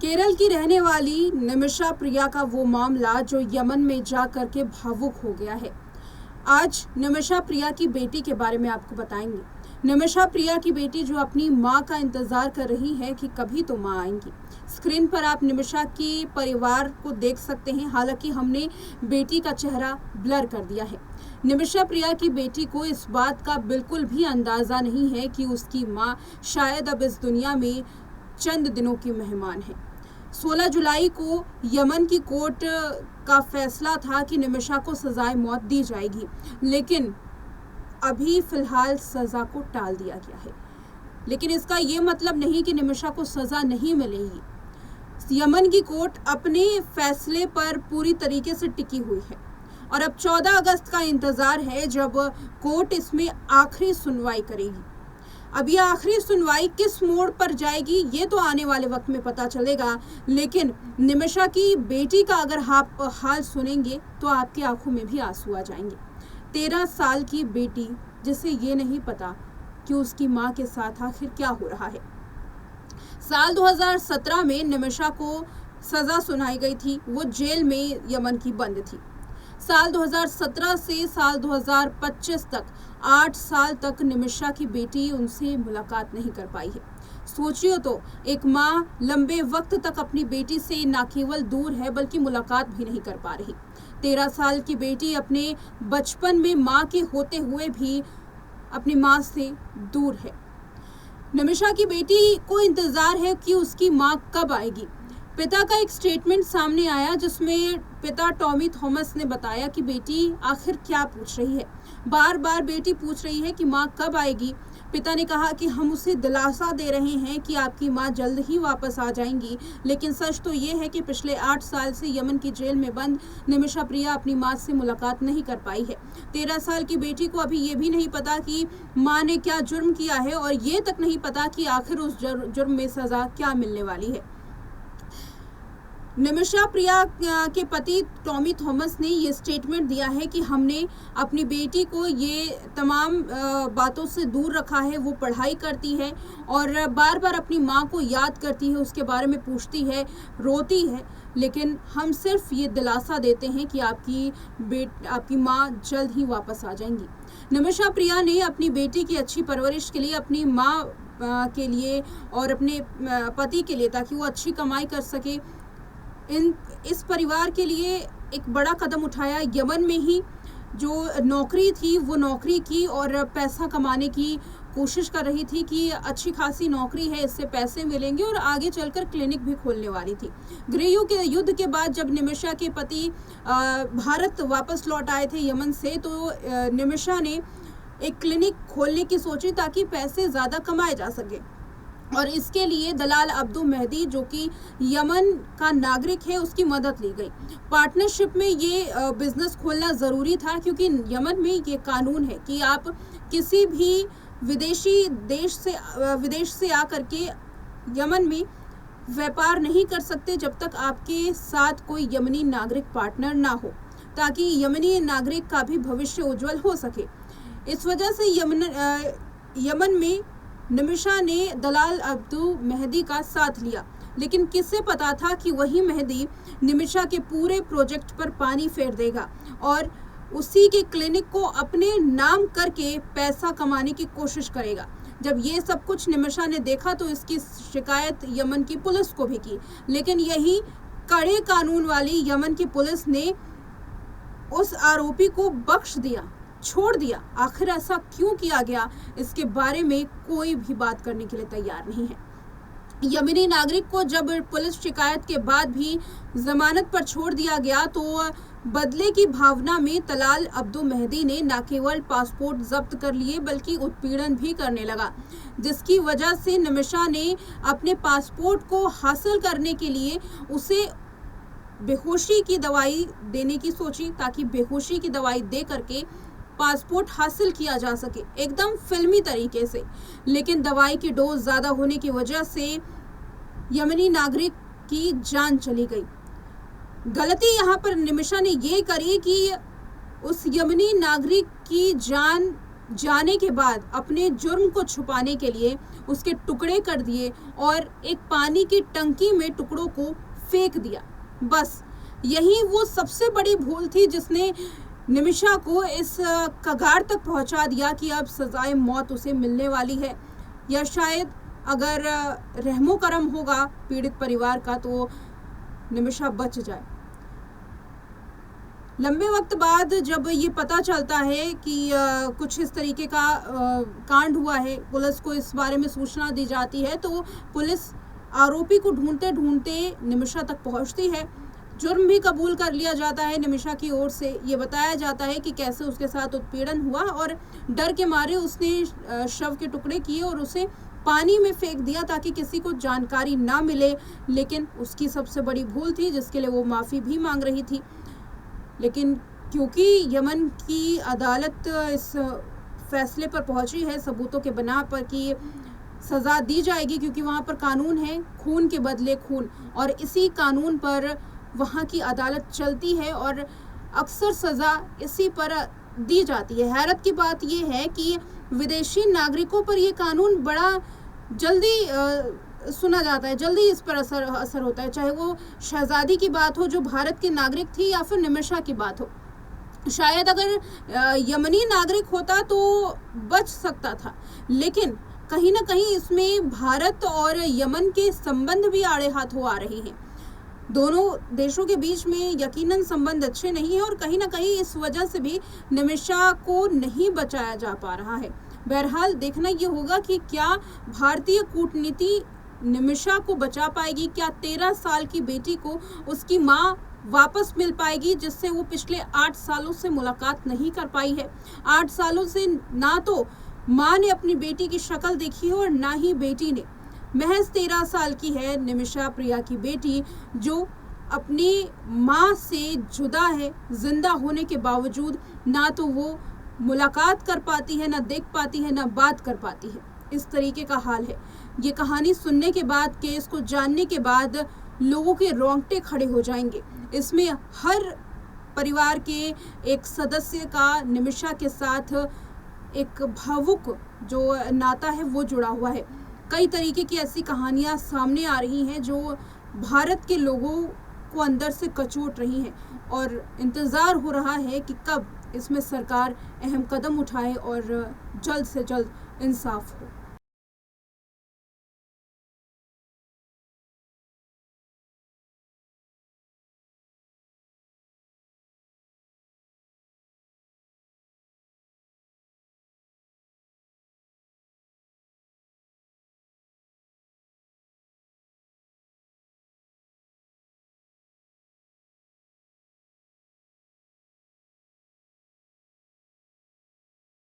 केरल की रहने वाली निमिषा प्रिया का वो मामला जो यमन में जा करके भावुक हो गया है। आज निमिषा प्रिया की बेटी के बारे में आपको बताएंगे। निमिषा प्रिया की बेटी जो अपनी मां का इंतजार कर रही है कि कभी तो मां आएंगी। स्क्रीन पर आप निमिषा की परिवार को देख सकते हैं। हालांकि हमने बेटी का चेहरा ब्लर कर दिया है। निमिषा प्रिया की बेटी को इस बात का बिल्कुल भी अंदाजा नहीं है कि उसकी मां शायद अब इस दुनिया में चंद दिनों की मेहमान है। 16 जुलाई को यमन की कोर्ट का फैसला था कि निमिषा को सजाए मौत दी जाएगी, लेकिन अभी फिलहाल सजा को टाल दिया गया है। लेकिन इसका ये मतलब नहीं कि निमिषा को सजा नहीं मिलेगी। यमन की कोर्ट अपने फैसले पर पूरी तरीके से टिकी हुई है और अब 14 अगस्त का इंतजार है जब कोर्ट इसमें आखिरी सुनवाई करेगी। अब यह आखिरी सुनवाई किस मोड़ पर जाएगी ये तो आने वाले वक्त में पता चलेगा, लेकिन निमिषा की बेटी का अगर आप हाल सुनेंगे तो आपकी आंखों में भी आंसू आ जाएंगे। 13 साल की बेटी जिसे ये नहीं पता कि उसकी मां के साथ आखिर क्या हो रहा है। साल 2017 में निमिषा को सजा सुनाई गई थी। वो जेल में यमन की बंद थी। साल 2017 से साल 2025 तक 8 साल तक निमिषा की बेटी उनसे मुलाकात नहीं कर पाई है। सोचिए तो, एक माँ लंबे वक्त तक अपनी बेटी से न केवल दूर है बल्कि मुलाकात भी नहीं कर पा रही। 13 साल की बेटी अपने बचपन में माँ के होते हुए भी अपनी माँ से दूर है। निमिषा की बेटी को इंतजार है कि उसकी माँ कब आएगी। पिता का एक स्टेटमेंट सामने आया जिसमें पिता टॉमी थॉमस ने बताया कि बेटी आखिर क्या पूछ रही है। बार बार बेटी पूछ रही है कि माँ कब आएगी। पिता ने कहा कि हम उसे दिलासा दे रहे हैं कि आपकी माँ जल्द ही वापस आ जाएंगी, लेकिन सच तो ये है कि पिछले 8 साल से यमन की जेल में बंद निमिषा प्रिया अपनी माँ से मुलाकात नहीं कर पाई है। 13 साल की बेटी को अभी ये भी नहीं पता कि माँ ने क्या जुर्म किया है और ये तक नहीं पता कि आखिर उस जुर्म में सजा क्या मिलने वाली है। निमिषा प्रिया के पति टॉमी थॉमस ने ये स्टेटमेंट दिया है कि हमने अपनी बेटी को ये तमाम बातों से दूर रखा है। वो पढ़ाई करती है और बार बार अपनी माँ को याद करती है, उसके बारे में पूछती है, रोती है, लेकिन हम सिर्फ ये दिलासा देते हैं कि आपकी माँ जल्द ही वापस आ जाएंगी। निमिषा प्रिया ने अपनी बेटी की अच्छी परवरिश के लिए, अपनी माँ के लिए और अपने पति के लिए, ताकि वो अच्छी कमाई कर सके, इस परिवार के लिए एक बड़ा कदम उठाया। यमन में ही जो नौकरी थी वो नौकरी की और पैसा कमाने की कोशिश कर रही थी कि अच्छी खासी नौकरी है, इससे पैसे मिलेंगे और आगे चलकर क्लिनिक भी खोलने वाली थी। गृह युद्ध के बाद जब निमिषा के पति भारत वापस लौट आए थे यमन से, तो निमिषा ने एक क्लिनिक खोलने की सोची ताकि पैसे ज़्यादा कमाए जा सके और इसके लिए दलाल अब्दू मेहदी जो कि यमन का नागरिक है उसकी मदद ली गई। पार्टनरशिप में ये बिजनेस खोलना ज़रूरी था क्योंकि यमन में ये कानून है कि आप किसी भी विदेश से आकर के यमन में व्यापार नहीं कर सकते जब तक आपके साथ कोई यमनी नागरिक पार्टनर ना हो, ताकि यमनी नागरिक का भी भविष्य उज्जवल हो सके। इस वजह से यमन में निमिषा ने दलाल अब्दू मेहदी का साथ लिया, लेकिन किससे पता था कि वही मेहदी निमिषा के पूरे प्रोजेक्ट पर पानी फेर देगा और उसी के क्लिनिक को अपने नाम करके पैसा कमाने की कोशिश करेगा। जब ये सब कुछ निमिषा ने देखा तो इसकी शिकायत यमन की पुलिस को भी की, लेकिन यही कड़े कानून वाली यमन की पुलिस ने उस आरोपी को बख्श दिया, छोड़ दिया। आखिर ऐसा क्यों किया गया, इसके बारे में कोई भी बात करने के लिए तैयार नहीं है। यमनी नागरिक को जब पुलिस शिकायत के बाद भी जमानत पर छोड़ दिया गया तो बदले की भावना में दलाल अब्दू मेहदी ने न केवल पासपोर्ट जब्त कर लिए बल्कि उत्पीड़न भी करने लगा, जिसकी वजह से निमिषा ने अपने पासपोर्ट को हासिल करने के लिए उसे बेहोशी की दवाई देने की सोची, ताकि बेहोशी की दवाई दे करके पासपोर्ट हासिल किया जा सके एकदम फिल्मी तरीके से। लेकिन दवाई की डोज ज़्यादा होने की वजह से यमनी नागरिक की जान चली गई। गलती यहाँ पर निमिषा ने ये करी कि उस यमनी नागरिक की जान जाने के बाद अपने जुर्म को छुपाने के लिए उसके टुकड़े कर दिए और एक पानी की टंकी में टुकड़ों को फेंक दिया। बस यही वो सबसे बड़ी भूल थी जिसने निमिषा को इस कगार तक पहुंचा दिया कि अब सजाए मौत उसे मिलने वाली है, या शायद अगर रहमो करम होगा पीड़ित परिवार का तो निमिषा बच जाए। लंबे वक्त बाद जब ये पता चलता है कि कुछ इस तरीके का कांड हुआ है, पुलिस को इस बारे में सूचना दी जाती है, तो पुलिस आरोपी को ढूंढते ढूंढते निमिषा तक पहुंचती है। जुर्म भी कबूल कर लिया जाता है निमिषा की ओर से। ये बताया जाता है कि कैसे उसके साथ उत्पीड़न हुआ और डर के मारे उसने शव के टुकड़े किए और उसे पानी में फेंक दिया ताकि किसी को जानकारी ना मिले। लेकिन उसकी सबसे बड़ी भूल थी जिसके लिए वो माफ़ी भी मांग रही थी। लेकिन क्योंकि यमन की अदालत इस फैसले पर पहुंची है सबूतों के बना पर कि सज़ा दी जाएगी, क्योंकि वहाँ पर कानून है खून के बदले खून, और इसी कानून पर वहाँ की अदालत चलती है और अक्सर सज़ा इसी पर दी जाती है। हैरत की बात यह है कि विदेशी नागरिकों पर यह कानून बड़ा जल्दी सुना जाता है, जल्दी इस पर असर होता है, चाहे वो शहजादी की बात हो जो भारत की नागरिक थी या फिर निमिषा की बात हो। शायद अगर यमनी नागरिक होता तो बच सकता था, लेकिन कहीं ना कहीं इसमें भारत और यमन के संबंध भी आड़े हाथों आ रहे हैं। दोनों देशों के बीच में यकीनन संबंध अच्छे नहीं है और कहीं ना कहीं इस वजह से भी निमिषा को नहीं बचाया जा पा रहा है। बहरहाल देखना ये होगा कि क्या भारतीय कूटनीति निमिषा को बचा पाएगी, क्या 13 साल की बेटी को उसकी माँ वापस मिल पाएगी जिससे वो पिछले 8 सालों से मुलाकात नहीं कर पाई है। 8 सालों से ना तो माँ ने अपनी बेटी की शक्ल देखी है और ना ही बेटी ने। महज 13 साल की है निमिषा, प्रिया की बेटी, जो अपनी माँ से जुदा है। जिंदा होने के बावजूद ना तो वो मुलाकात कर पाती है, ना देख पाती है, ना बात कर पाती है। इस तरीके का हाल है। ये कहानी सुनने के बाद, केस को जानने के बाद लोगों के रोंगटे खड़े हो जाएंगे। इसमें हर परिवार के एक सदस्य का निमिषा के साथ एक भावुक जो नाता है वो जुड़ा हुआ है। कई तरीके की ऐसी कहानियां सामने आ रही हैं जो भारत के लोगों को अंदर से कचोट रही हैं और इंतज़ार हो रहा है कि कब इसमें सरकार अहम कदम उठाए और जल्द से जल्द इंसाफ हो।